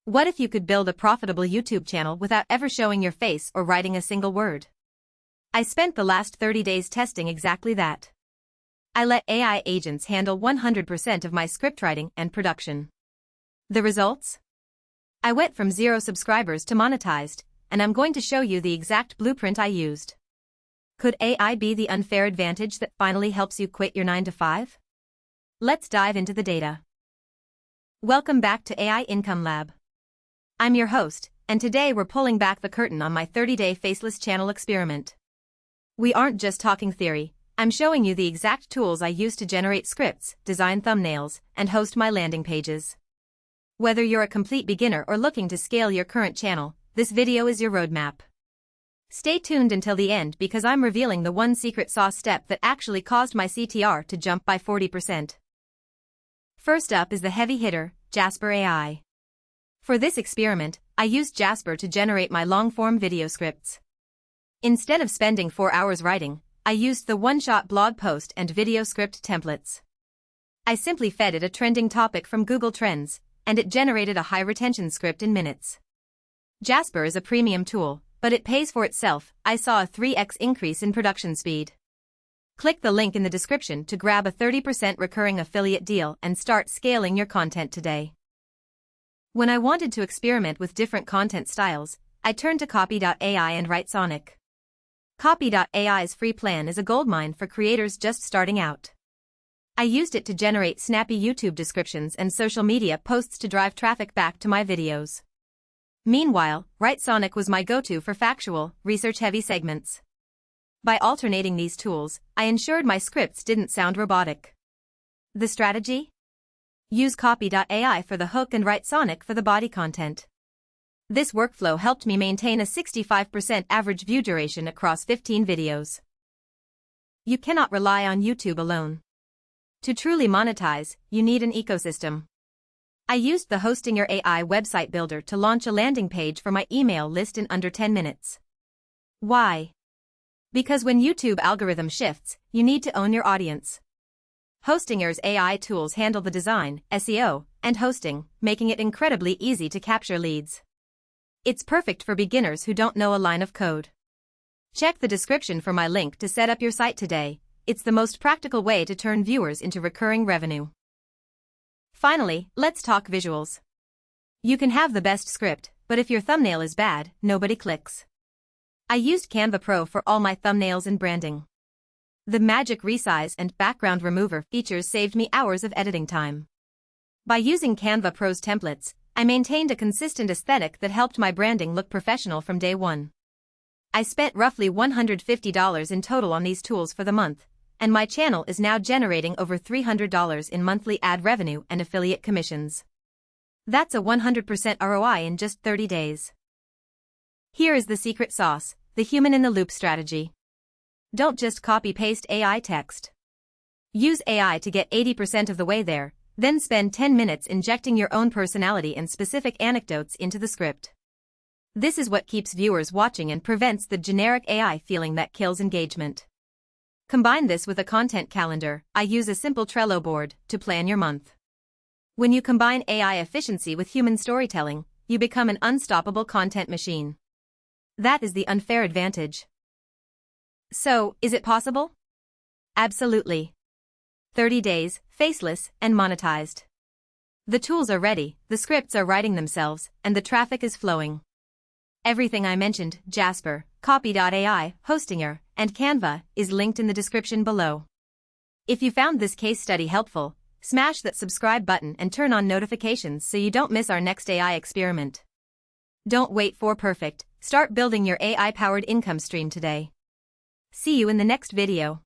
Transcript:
What if you could build a profitable YouTube channel without ever showing your face or writing a single word? I spent the last 30 days testing exactly that. I let AI agents handle 100% of my scriptwriting and production. The results? I went from 0 subscribers to monetized, and I'm going to show you the exact blueprint I used. Could AI be the unfair advantage that finally helps you quit your 9-to-5? Let's dive into the data. Welcome back to AI Income Lab. I'm your host, and today we're pulling back the curtain on my 30-day Faceless channel experiment. We aren't just talking theory, I'm showing you the exact tools I use to generate scripts, design thumbnails, and host my landing pages. Whether you're a complete beginner or looking to scale your current channel, this video is your roadmap. Stay tuned until the end because I'm revealing the one secret sauce step that actually caused my CTR to jump by 40%. First up is the heavy hitter, Jasper AI. For this experiment, I used Jasper to generate my long-form video scripts. Instead of spending 4 hours writing, I used the one-shot blog post and video script templates. I simply fed it a trending topic from Google Trends, and it generated a high-retention script in minutes. Jasper is a premium tool, but it pays for itself. I saw a 3x increase in production speed. Click the link in the description to grab a 30% recurring affiliate deal and start scaling your content today. When I wanted to experiment with different content styles, I turned to Copy.ai and Writesonic. Copy.ai's free plan is a goldmine for creators just starting out. I used it to generate snappy YouTube descriptions and social media posts to drive traffic back to my videos. Meanwhile, Writesonic was my go-to for factual, research-heavy segments. By alternating these tools, I ensured my scripts didn't sound robotic. The strategy? Use Copy.ai for the hook and Writesonic for the body content. This workflow helped me maintain a 65% average view duration across 15 videos. You cannot rely on YouTube alone. To truly monetize, you need an ecosystem. I used the Hostinger AI website builder to launch a landing page for my email list in under 10 minutes. Why? Because when YouTube algorithm shifts, you need to own your audience. Hostinger's AI tools handle the design, SEO, and hosting, making it incredibly easy to capture leads. It's perfect for beginners who don't know a line of code. Check the description for my link to set up your site today. It's the most practical way to turn viewers into recurring revenue. Finally, let's talk visuals. You can have the best script, but if your thumbnail is bad, nobody clicks. I used Canva Pro for all my thumbnails and branding. The magic resize and background remover features saved me hours of editing time. By using Canva Pro's templates, I maintained a consistent aesthetic that helped my branding look professional from day one. I spent roughly $150 in total on these tools for the month, and my channel is now generating over $300 in monthly ad revenue and affiliate commissions. That's a 100% ROI in just 30 days. Here is the secret sauce, the human-in-the-loop strategy. Don't just copy-paste AI text. Use AI to get 80% of the way there, then spend 10 minutes injecting your own personality and specific anecdotes into the script. This is what keeps viewers watching and prevents the generic AI feeling that kills engagement. Combine this with a content calendar. I use a simple Trello board to plan your month. When you combine AI efficiency with human storytelling, you become an unstoppable content machine. That is the unfair advantage. So, is it possible? Absolutely. 30 days, faceless, and monetized. The tools are ready, the scripts are writing themselves, and the traffic is flowing. Everything I mentioned, Jasper, Copy.ai, Hostinger, and Canva, is linked in the description below. If you found this case study helpful, smash that subscribe button and turn on notifications so you don't miss our next AI experiment. Don't wait for perfect, start building your AI-powered income stream today. See you in the next video.